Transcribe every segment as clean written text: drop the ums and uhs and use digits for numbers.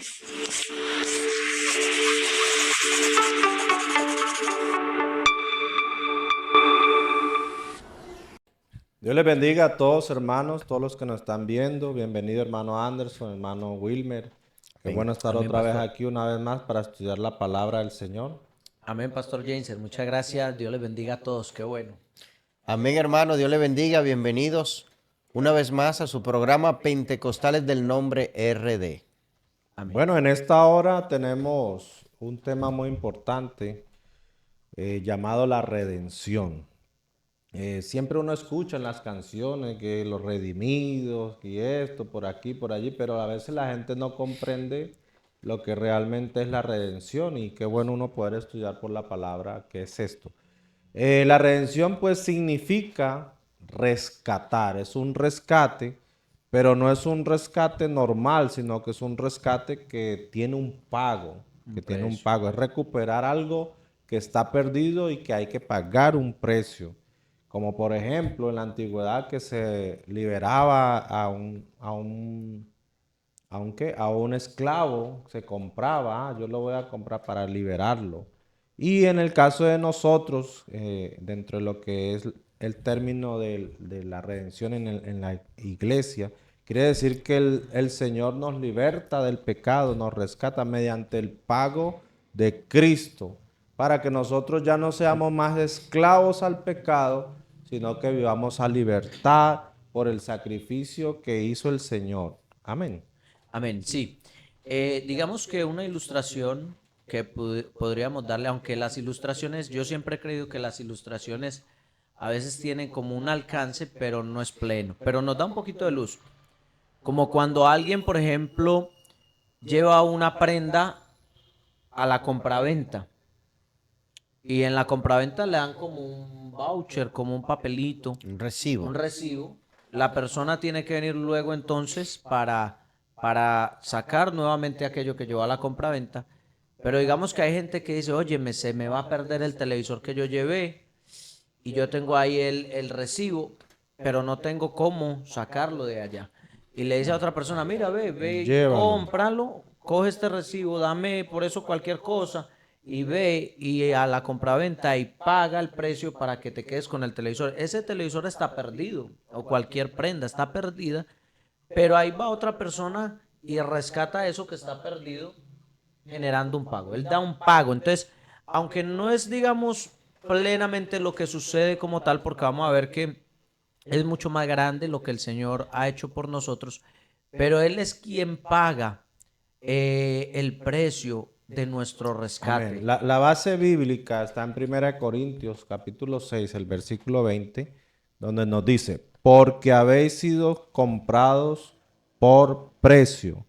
Dios les bendiga a todos, hermanos, todos los que nos están viendo. Bienvenido, hermano Anderson, hermano Wilmer. Qué bueno estar Amén, otra vez pastor. aquí una vez más para estudiar la palabra del Señor. Amén, Pastor James. Muchas gracias. Dios les bendiga a todos. Qué bueno. Amén, hermano. Dios le bendiga. Bienvenidos una vez más a su programa Pentecostales del Nombre RD. Amén. Bueno, en esta hora tenemos un tema muy importante llamado la redención. Siempre uno escucha en las canciones que los redimidos y esto, por aquí, por allí, pero a veces la gente no comprende lo que realmente es la redención y qué bueno uno poder estudiar por la palabra qué es esto. La redención pues significa rescatar, es un rescate, pero no es un rescate normal, sino que es un rescate que tiene un pago, es recuperar algo que está perdido y que hay que pagar un precio. Como por ejemplo en la antigüedad que se liberaba a un esclavo, se compraba, yo lo voy a comprar para liberarlo. Y en el caso de nosotros, dentro de lo que es el término de la redención en la iglesia, quiere decir que el Señor nos liberta del pecado, nos rescata mediante el pago de Cristo, para que nosotros ya no seamos más esclavos al pecado, sino que vivamos a libertad por el sacrificio que hizo el Señor. Amén. Amén. Sí. Digamos que una ilustración que podríamos darle, aunque las ilustraciones, yo siempre he creído que las ilustraciones a veces tienen como un alcance, pero no es pleno, pero nos da un poquito de luz. Como cuando alguien, por ejemplo, lleva una prenda a la compraventa y en la compraventa le dan como un voucher, como un papelito, Un recibo. un recibo. La persona tiene que venir luego entonces para sacar nuevamente aquello que llevó a la compraventa. Pero digamos que hay gente que dice, oye, se me va a perder el televisor que yo llevé y yo tengo ahí el recibo, pero no tengo cómo sacarlo de allá. Y le dice a otra persona, mira, ve, Llévalo. cómpralo, coge este recibo, dame por eso cualquier cosa y ve y a la compraventa y paga el precio para que te quedes con el televisor. Ese televisor está perdido o cualquier prenda está perdida, pero ahí va otra persona y rescata eso que está perdido generando un pago. Él da un pago. Entonces, aunque no es, digamos, plenamente lo que sucede como tal, porque vamos a ver que es mucho más grande lo que el Señor ha hecho por nosotros, pero Él es quien paga el precio de nuestro rescate. Amén. La base bíblica está en 1 Corintios capítulo 6, el versículo 20, donde nos dice, porque habéis sido comprados por precio.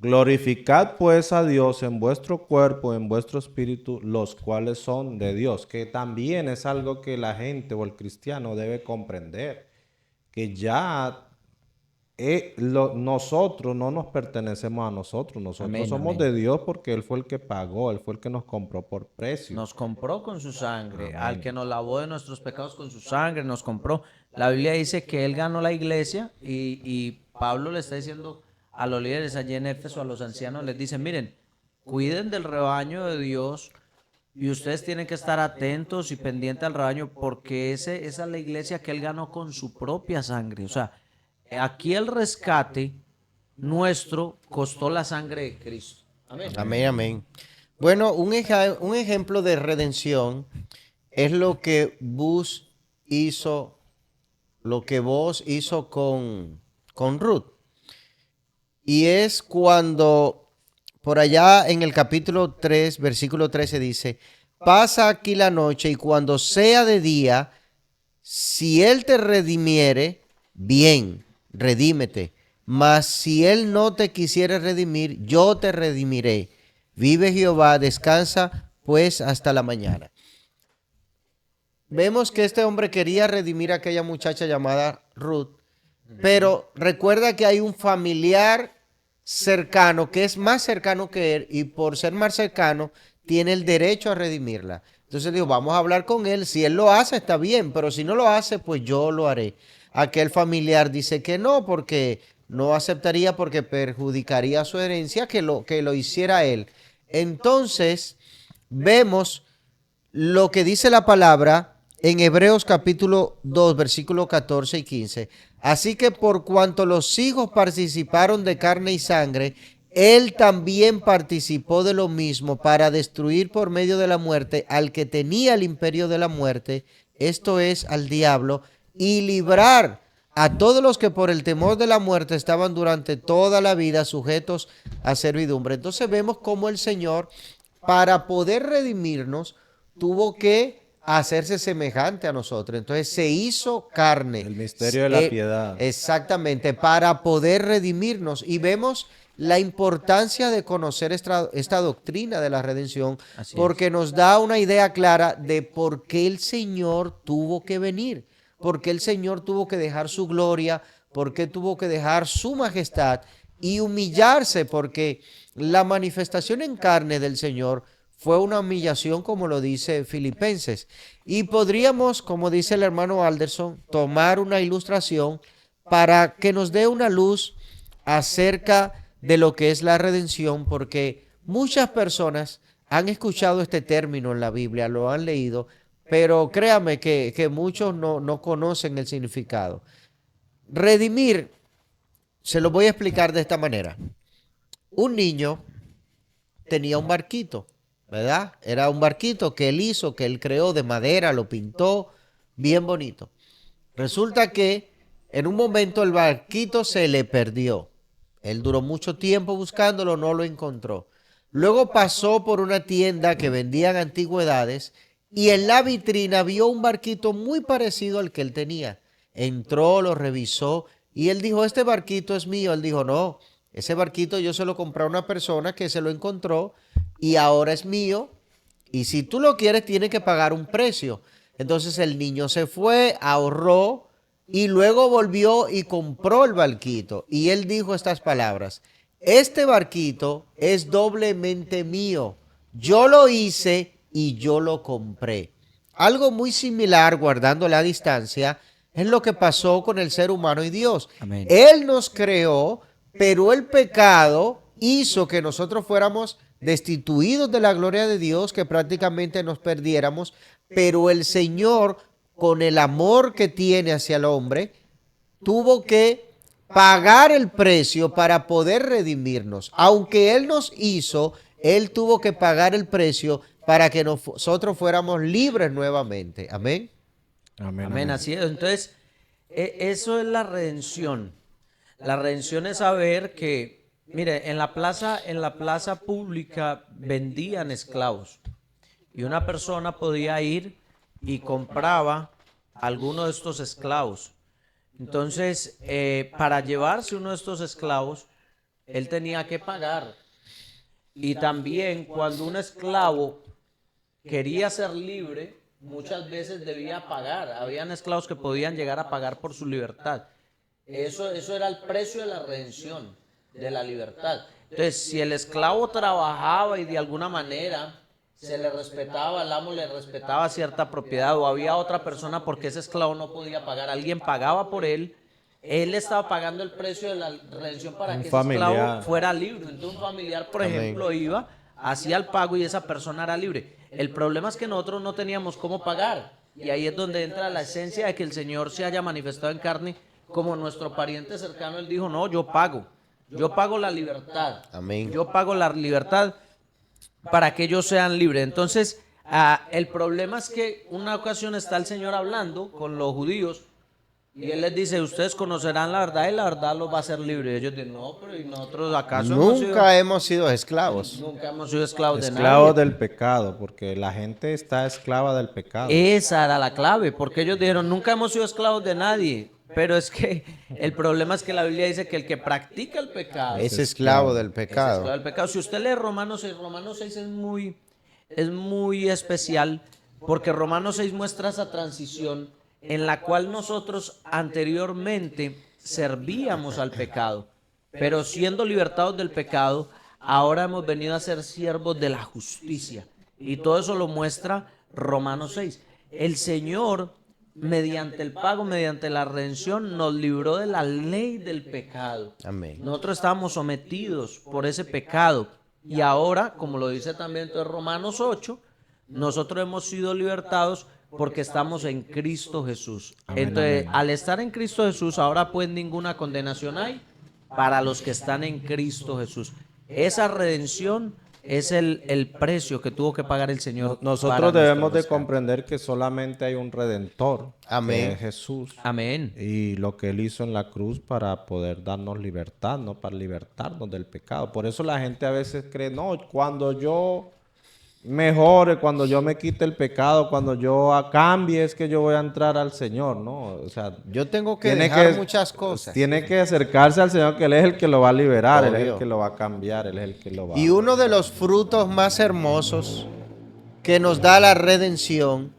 Glorificad pues a Dios en vuestro cuerpo, en vuestro espíritu, los cuales son de Dios, que también es algo que la gente o el cristiano debe comprender, que ya nosotros no nos pertenecemos a nosotros, Amén, somos amén. de Dios porque Él fue el que pagó, Él fue el que nos compró por precio. Nos compró con su sangre, al Amén. que nos lavó de nuestros pecados con su sangre, nos compró. La Biblia dice que Él ganó la iglesia y Pablo le está diciendo a los líderes allí en Éfeso, a los ancianos, les dice, miren, cuiden del rebaño de Dios y ustedes tienen que estar atentos y pendientes al rebaño porque esa es la iglesia que Él ganó con su propia sangre. O sea, aquí el rescate nuestro costó la sangre de Cristo. Amén. Amén, amén. Bueno, un ejemplo de redención es lo que Bus hizo, lo que vos hizo con Ruth. Y es cuando por allá en el capítulo 3, versículo 13 dice, pasa aquí la noche y cuando sea de día, si él te redimiere, bien, redímete. Mas si él no te quisiere redimir, yo te redimiré. Vive Jehová, descansa pues hasta la mañana. Vemos que este hombre quería redimir a aquella muchacha llamada Ruth, pero recuerda que hay un familiar cercano que es más cercano que él y por ser más cercano tiene el derecho a redimirla. Entonces digo, vamos a hablar con él. Si él lo hace, está bien, pero si no lo hace, pues yo lo haré. Aquel familiar dice que no, porque no aceptaría porque perjudicaría su herencia que lo hiciera él. Entonces, vemos lo que dice la palabra en Hebreos capítulo 2, versículos 14 y 15. Así que por cuanto los hijos participaron de carne y sangre, él también participó de lo mismo para destruir por medio de la muerte al que tenía el imperio de la muerte, esto es, al diablo, y librar a todos los que por el temor de la muerte estaban durante toda la vida sujetos a servidumbre. Entonces vemos cómo el Señor, para poder redimirnos, tuvo que hacerse semejante a nosotros. Entonces se hizo carne. El misterio de la piedad. Exactamente, para poder redimirnos. Y vemos la importancia de conocer esta doctrina de la redención, Así porque nos da una idea clara de por qué el Señor tuvo que venir, por qué el Señor tuvo que dejar su gloria, por qué tuvo que dejar su majestad y humillarse, porque la manifestación en carne del Señor fue una humillación, como lo dice Filipenses. Y podríamos, como dice el hermano Alderson, tomar una ilustración para que nos dé una luz acerca de lo que es la redención, porque muchas personas han escuchado este término en la Biblia, lo han leído, pero créame que muchos no conocen el significado. Redimir, se lo voy a explicar de esta manera. Un niño tenía un barquito, ¿verdad? Era un barquito que él hizo, que él creó de madera, lo pintó bien bonito. Resulta que en un momento el barquito se le perdió. Él duró mucho tiempo buscándolo, no lo encontró. Luego pasó por una tienda que vendían antigüedades y en la vitrina vio un barquito muy parecido al que él tenía. Entró, lo revisó y él dijo, este barquito es mío. Él dijo, no, ese barquito yo se lo compré a una persona que se lo encontró y ahora es mío. Y si tú lo quieres, tienes que pagar un precio. Entonces el niño se fue, ahorró y luego volvió y compró el barquito. Y él dijo estas palabras, este barquito es doblemente mío. Yo lo hice y yo lo compré. Algo muy similar, guardando la distancia, es lo que pasó con el ser humano y Dios. Amén. Él nos creó, pero el pecado hizo que nosotros fuéramos destituidos de la gloria de Dios, que prácticamente nos perdiéramos, pero el Señor, con el amor que tiene hacia el hombre, tuvo que pagar el precio para poder redimirnos. Aunque Él nos hizo, Él tuvo que pagar el precio para que nosotros fuéramos libres nuevamente. Amén. Amén, Amén, amén. así es. Entonces, eso es la redención. La redención es saber que, mire, en la plaza pública vendían esclavos y una persona podía ir y compraba alguno de estos esclavos. Entonces, para llevarse uno de estos esclavos, él tenía que pagar. Y también cuando un esclavo quería ser libre, muchas veces debía pagar. Habían esclavos que podían llegar a pagar por su libertad. Eso era el precio de la redención, de la libertad. Entonces, si el esclavo trabajaba y de alguna manera se le respetaba, el amo le respetaba cierta propiedad o había otra persona porque ese esclavo no podía pagar, alguien pagaba por él estaba pagando el precio de la redención para Un que ese esclavo familiar. fuera libre. Entonces un familiar, por Amén. ejemplo, iba, hacía el pago y esa persona era libre. El problema es que nosotros no teníamos cómo pagar. Y ahí es donde entra la esencia de que el Señor se haya manifestado en carne como nuestro pariente cercano. Él dijo, no, yo pago la libertad. Amén. Yo pago la libertad para que ellos sean libres. Entonces, el problema es que una ocasión está el Señor hablando con los judíos y Él les dice, ustedes conocerán la verdad y la verdad los va a hacer libres. Y ellos dicen, no, pero ¿y nosotros acaso Nunca hemos sido esclavos. nunca hemos sido esclavos de Esclavos nadie? del pecado, porque la gente está esclava del pecado. Esa era la clave, porque ellos dijeron, nunca hemos sido esclavos de nadie. Pero es que el problema es que la Biblia dice que el que practica el pecado Es esclavo del es pecado. esclavo del pecado. Si usted lee Romanos 6 es muy especial porque Romanos 6 muestra esa transición en la cual nosotros anteriormente servíamos al pecado, pero siendo libertados del pecado, ahora hemos venido a ser siervos de la justicia. Y todo eso lo muestra Romanos 6. El Señor mediante el pago, mediante la redención, nos libró de la ley del pecado. Amén. Nosotros estábamos sometidos por ese pecado y ahora, como lo dice también entonces Romanos 8, nosotros hemos sido libertados porque estamos en Cristo Jesús. Amén, Entonces, amén. al estar en Cristo Jesús, ahora pues ninguna condenación hay para los que están en Cristo Jesús. Esa redención es el precio que tuvo que pagar el Señor. Nosotros para nuestro debemos de rescate. comprender que solamente hay un redentor, Amén. que es Jesús. Amén. Y lo que Él hizo en la cruz para poder darnos libertad, ¿no? Para libertarnos del pecado. Por eso la gente a veces cree, no, cuando yo mejore, cuando yo me quite el pecado, cuando yo cambie, es que yo voy a entrar al Señor, ¿no? O sea, Yo tengo que tiene dejar muchas cosas. Tiene que acercarse al Señor, que Él es el que lo va a liberar, Él es Obvio. el que lo va a cambiar, Él es el que lo va Y uno de los frutos más hermosos que nos da la redención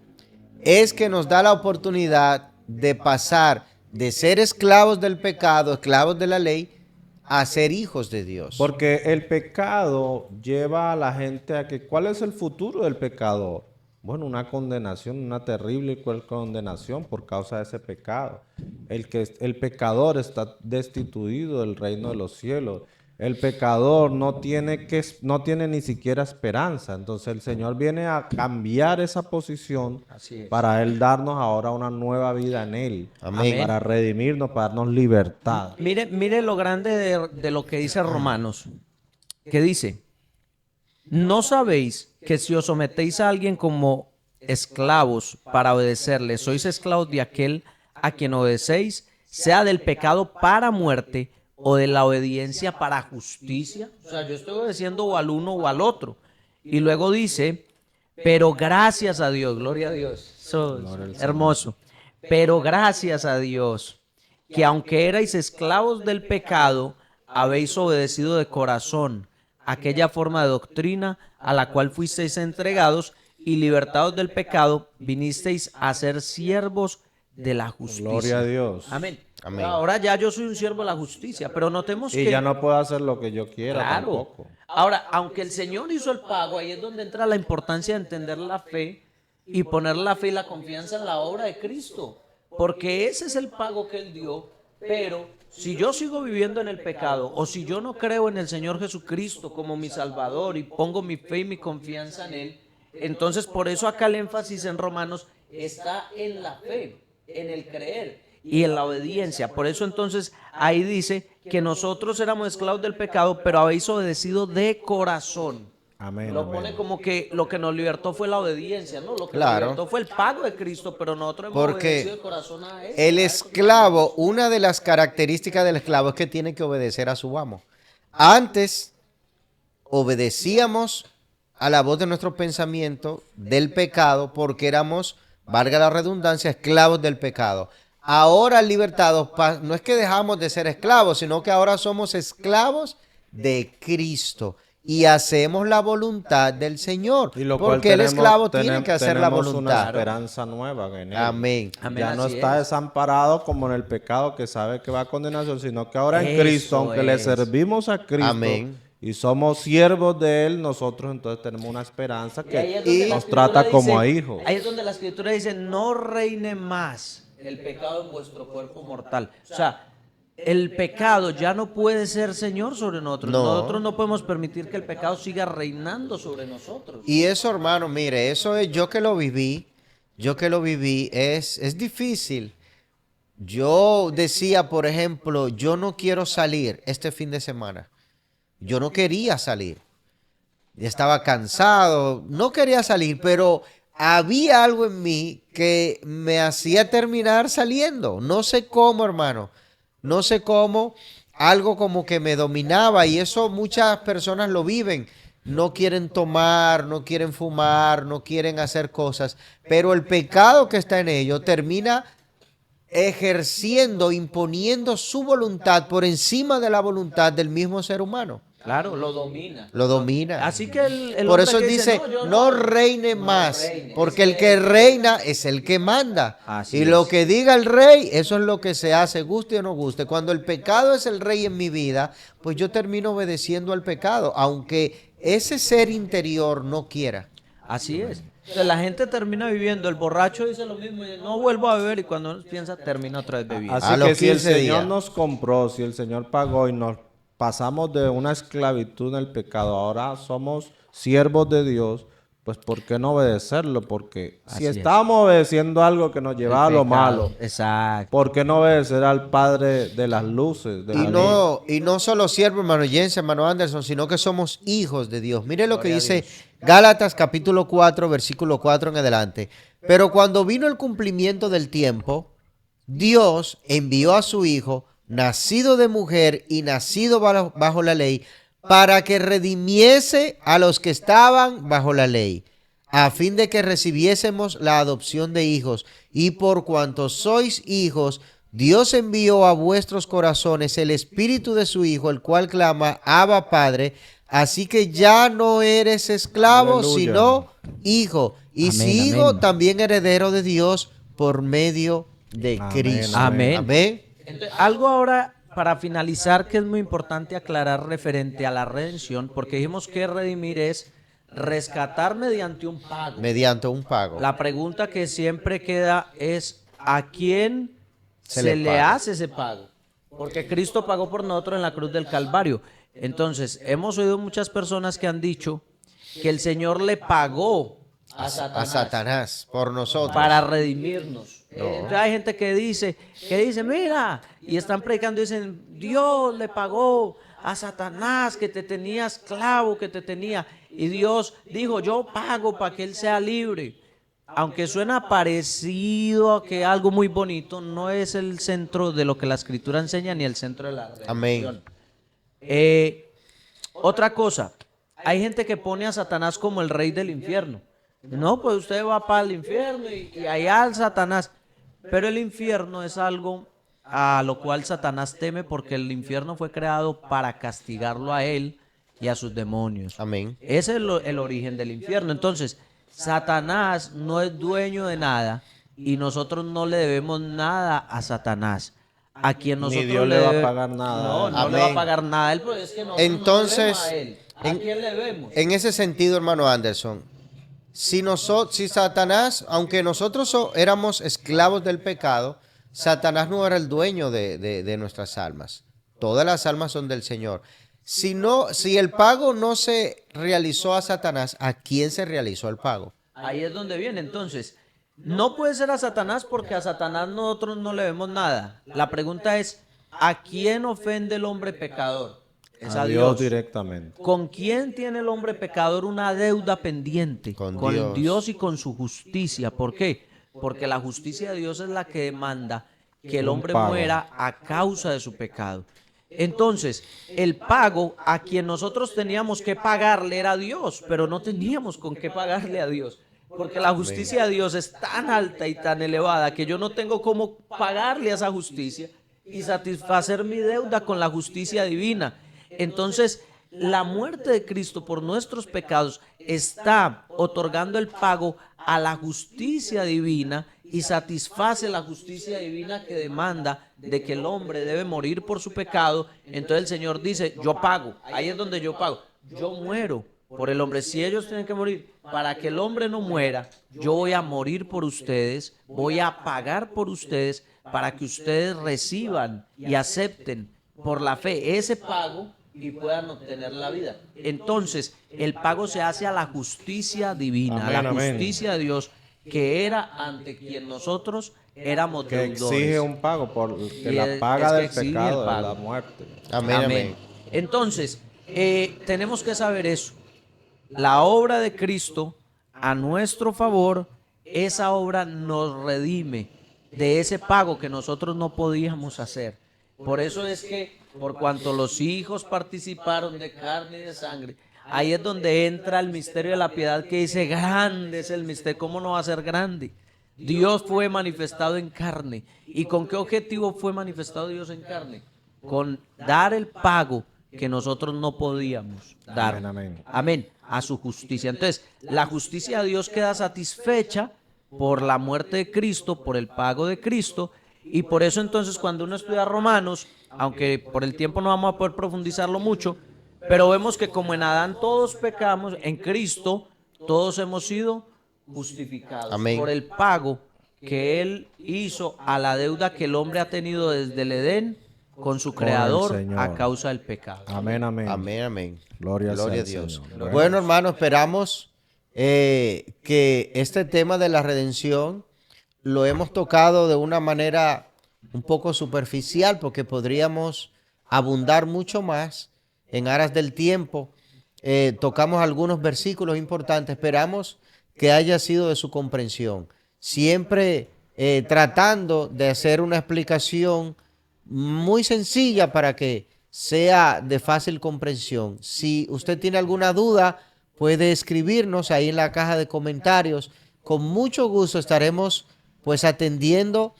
es que nos da la oportunidad de pasar de ser esclavos del pecado, esclavos de la ley, a ser hijos de Dios. Porque el pecado lleva a la gente a que, ¿cuál es el futuro del pecado? Bueno, una condenación, una terrible y cruel condenación por causa de ese pecado. El pecador está destituido del reino de los cielos. El pecador no tiene ni siquiera esperanza. Entonces el Señor viene a cambiar esa posición Así es. para Él darnos ahora una nueva vida en Él. Amén. Para redimirnos, para darnos libertad. Mire lo grande de lo que dice Romanos, que dice, ¿no sabéis que si os sometéis a alguien como esclavos para obedecerle, sois esclavos de aquel a quien obedecéis, sea del pecado para muerte o de la obediencia para justicia? O sea, yo estoy obedeciendo o al uno o al otro. Y luego dice, pero gracias a Dios, gloria a Dios, eso es hermoso, pero gracias a Dios, que aunque erais esclavos del pecado, habéis obedecido de corazón aquella forma de doctrina a la cual fuisteis entregados, y libertados del pecado, vinisteis a ser siervos de la justicia. Gloria a Dios. Amén. Amén. Ahora ya yo soy un siervo de la justicia, pero notemos Y que... ya no puedo hacer lo que yo quiera Claro. tampoco. Ahora, aunque el Señor hizo el pago, ahí es donde entra la importancia de entender la fe y poner la fe y la confianza en la obra de Cristo. Porque ese es el pago que Él dio. Pero si yo sigo viviendo en el pecado o si yo no creo en el Señor Jesucristo como mi Salvador y pongo mi fe y mi confianza en Él, entonces por eso acá el énfasis en Romanos está en la fe, en el creer y en la obediencia. Por eso entonces ahí dice que nosotros éramos esclavos del pecado, pero habéis obedecido de corazón. Amén. Lo amén. pone como que lo que nos libertó fue la obediencia, ¿no? Lo que Claro. nos libertó fue el pago de Cristo, pero nosotros hemos Porque obedecido de corazón a Él. el esclavo, una de las características del esclavo es que tiene que obedecer a su amo. Antes obedecíamos a la voz de nuestro pensamiento del pecado porque éramos, valga la redundancia, esclavos del pecado. Ahora libertados, no es que dejamos de ser esclavos, sino que ahora somos esclavos de Cristo y hacemos la voluntad del Señor. Y lo cual Porque el esclavo tiene tenemos- que hacer la tenemos una voluntad. esperanza nueva en Él. Amén. Amén, Ya no así está es. desamparado como en el pecado que sabe que va a condenación, sino que ahora en Eso Cristo, aunque le es. servimos a Cristo Amén. y somos siervos de Él, nosotros entonces tenemos una esperanza Y ahí que es donde la nos Escritura trata como dice- a hijos. Ahí es donde la Escritura dice, no reine más el pecado en vuestro cuerpo mortal. O sea, el pecado ya no puede ser Señor sobre nosotros. No. Nosotros no podemos permitir que el pecado siga reinando sobre nosotros. Y eso, hermano, mire, eso es yo que lo viví, es difícil. Yo decía, por ejemplo, yo no quiero salir este fin de semana. Yo no quería salir. Estaba cansado, no quería salir, pero había algo en mí que me hacía terminar saliendo. No sé cómo, hermano. No sé cómo. Algo como que me dominaba y eso muchas personas lo viven. No quieren tomar, no quieren fumar, no quieren hacer cosas. Pero el pecado que está en ellos termina ejerciendo, imponiendo su voluntad por encima de la voluntad del mismo ser humano. Claro, lo domina. Lo domina. Así que el Por hombre eso que dice, yo no reine más, reine". porque el que reina es el que manda. Así Y lo es. que diga el rey, eso es lo que se hace, guste o no guste. Cuando el pecado es el rey en mi vida, pues yo termino obedeciendo al pecado, aunque ese ser interior no quiera. Así es. Entonces, la gente termina viviendo, el borracho dice lo mismo, y no vuelvo a beber y cuando uno piensa termina otra vez bebiendo. Así los que si el 15 Señor días. nos compró, si el Señor pagó y nos pasamos de una esclavitud en el pecado, ahora somos siervos de Dios, pues ¿por qué no obedecerlo? Porque Así si es. estábamos obedeciendo algo que nos llevaba a El lo pecado, malo, exacto. ¿por qué no obedecer al Padre de las luces, de la luz? Y no solo siervo, hermano Jens, hermano Anderson, sino que somos hijos de Dios. Mire lo que Gloria a dice Dios. Gálatas capítulo 4, versículo 4 en adelante. Pero cuando vino el cumplimiento del tiempo, Dios envió a su Hijo, nacido de mujer y nacido bajo la ley, para que redimiese a los que estaban bajo la ley, a fin de que recibiésemos la adopción de hijos. Y por cuanto sois hijos, Dios envió a vuestros corazones el espíritu de su Hijo, el cual clama, Abba Padre. Así que ya no eres esclavo, Aleluya. sino hijo. Y Amén, si hijo, amén. también heredero de Dios por medio de Amén, Cristo. Amén. Amén. Entonces, algo ahora para finalizar que es muy importante aclarar referente a la redención, porque dijimos que redimir es rescatar mediante un pago. Mediante un pago. La pregunta que siempre queda es ¿a quién Se se le le paga. hace ese pago? Porque Cristo pagó por nosotros en la cruz del Calvario. Entonces, hemos oído muchas personas que han dicho que el Señor le pagó a A Satanás Satanás por nosotros. para redimirnos. Entonces hay gente que dice, mira, y están predicando y dicen, Dios le pagó a Satanás que te tenía esclavo, que te tenía. Y Dios dijo, yo pago para que él sea libre. Aunque suena parecido a que algo muy bonito, no es el centro de lo que la Escritura enseña ni el centro de la religión. Amén. Otra cosa, hay gente que pone a Satanás como el rey del infierno. No, pues usted va para el infierno y allá al Satanás. Pero el infierno es algo a lo cual Satanás teme porque el infierno fue creado para castigarlo a él y a sus demonios. Amén. Ese es el origen del infierno. Entonces, Satanás no es dueño de nada y nosotros no le debemos nada a Satanás. A quien Ni nosotros Dios le va a debe- pagar nada. No le va a Amén. pagar nada a él, pero es que nosotros no Entonces, le debemos a él. ¿A en- quién le debemos? En ese sentido, hermano Anderson, si Satanás, aunque nosotros éramos esclavos del pecado, Satanás no era el dueño de nuestras almas. Todas las almas son del Señor. Si el pago no se realizó a Satanás, ¿a quién se realizó el pago? Ahí es donde viene. Entonces, no puede ser a Satanás porque a Satanás nosotros no le vemos nada. La pregunta es, ¿a quién ofende el hombre pecador? Es a Dios. directamente. ¿Con quién tiene el hombre pecador una deuda pendiente? Con Dios. Dios. Y con su justicia. ¿Por qué? Porque la justicia de Dios es la que demanda que el Un hombre pago. muera a causa de su pecado. Entonces, el pago a quien nosotros teníamos que pagarle era a Dios, pero no teníamos con qué pagarle a Dios. Porque la justicia de Dios es tan alta y tan elevada que yo no tengo cómo pagarle a esa justicia y satisfacer mi deuda con la justicia divina. Entonces, la muerte de Cristo por nuestros pecados está otorgando el pago a la justicia divina y satisface la justicia divina que demanda de que el hombre debe morir por su pecado. Entonces el Señor dice, yo pago, ahí es donde yo pago, yo muero por el hombre. Si ellos tienen que morir para que el hombre no muera, yo voy a morir por ustedes, voy a pagar por ustedes para que ustedes reciban y acepten por la fe ese pago y puedan obtener la vida. Entonces, el pago se hace a la justicia divina, a la Amén, amén. justicia de Dios, que era ante quien nosotros éramos Que deudores. exige un pago, porque Y la paga es que del exige el pecado es pago. la muerte. Amén, amén. Entonces, tenemos que saber eso. La obra de Cristo a nuestro favor, esa obra nos redime de ese pago que nosotros no podíamos hacer. Por eso es que, por cuanto los hijos participaron de carne y de sangre, ahí es donde entra el misterio de la piedad que dice, grande es el misterio. ¿Cómo no va a ser grande? Dios fue manifestado en carne. ¿Y con qué objetivo fue manifestado Dios en carne? Con dar el pago que nosotros no podíamos dar. Amén, amén. Amén. A su justicia. Entonces, la justicia de Dios queda satisfecha por la muerte de Cristo, por el pago de Cristo. Y por eso entonces cuando uno estudia Romanos, aunque por el tiempo no vamos a poder profundizarlo mucho, pero vemos que como en Adán todos pecamos, en Cristo todos hemos sido justificados Amén. por el pago que Él hizo a la deuda que el hombre ha tenido desde el Edén con su Con el creador Señor. a causa del pecado. Amén, amén. Amén, amén. Gloria sea a al Dios. Señor. Bueno, hermano, esperamos que este tema de la redención lo hemos tocado de una manera un poco superficial porque podríamos abundar mucho más en aras del tiempo. Tocamos algunos versículos importantes. Esperamos que haya sido de su comprensión. Siempre tratando de hacer una explicación muy sencilla para que sea de fácil comprensión. Si usted tiene alguna duda, puede escribirnos ahí en la caja de comentarios. Con mucho gusto estaremos pues atendiendo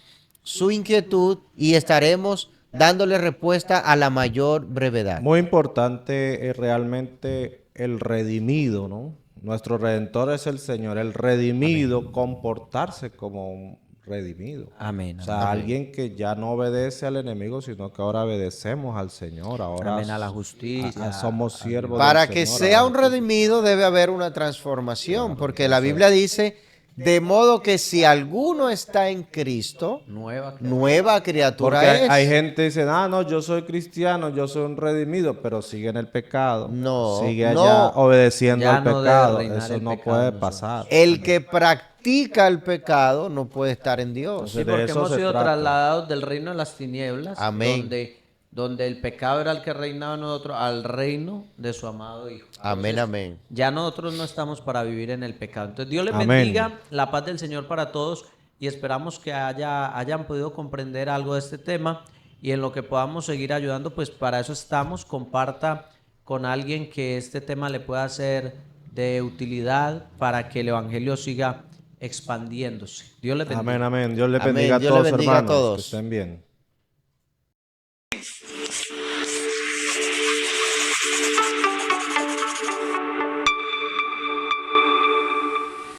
su inquietud y estaremos dándole respuesta a la mayor brevedad. Muy importante es realmente el redimido, ¿no? Nuestro redentor es el Señor. El redimido, comportarse como un redimido. Amén. O sea, alguien que ya no obedece al enemigo, sino que ahora obedecemos al Señor. Ahora Amén a la justicia. somos siervos Para del que Señor, sea a la un justicia. redimido debe haber una transformación, porque la Biblia dice, de modo que si alguno está en Cristo, nueva criatura Porque es. hay gente que dice, ah, no, yo soy cristiano, yo soy un redimido, pero sigue en el pecado. No, sigue allá no. obedeciendo Ya al no debe pecado. reinar Eso el no pecado puede en nosotros. pasar. El que practica el pecado no puede estar en Dios. Sí, de porque eso hemos se sido trata. trasladados del reino de las tinieblas, Amén. donde el pecado era el que reinaba en nosotros, al reino de su amado Hijo. Amén, Entonces, amén. ya nosotros no estamos para vivir en el pecado. Entonces, Dios les Amén. bendiga, la paz del Señor para todos y esperamos que hayan podido comprender algo de este tema y en lo que podamos seguir ayudando, pues para eso estamos. Comparta con alguien que este tema le pueda ser de utilidad para que el Evangelio siga expandiéndose. Dios les bendiga. Amén, amén. Dios le Amén. bendiga a Dios le todos, bendiga a hermanos. todos. Que estén bien.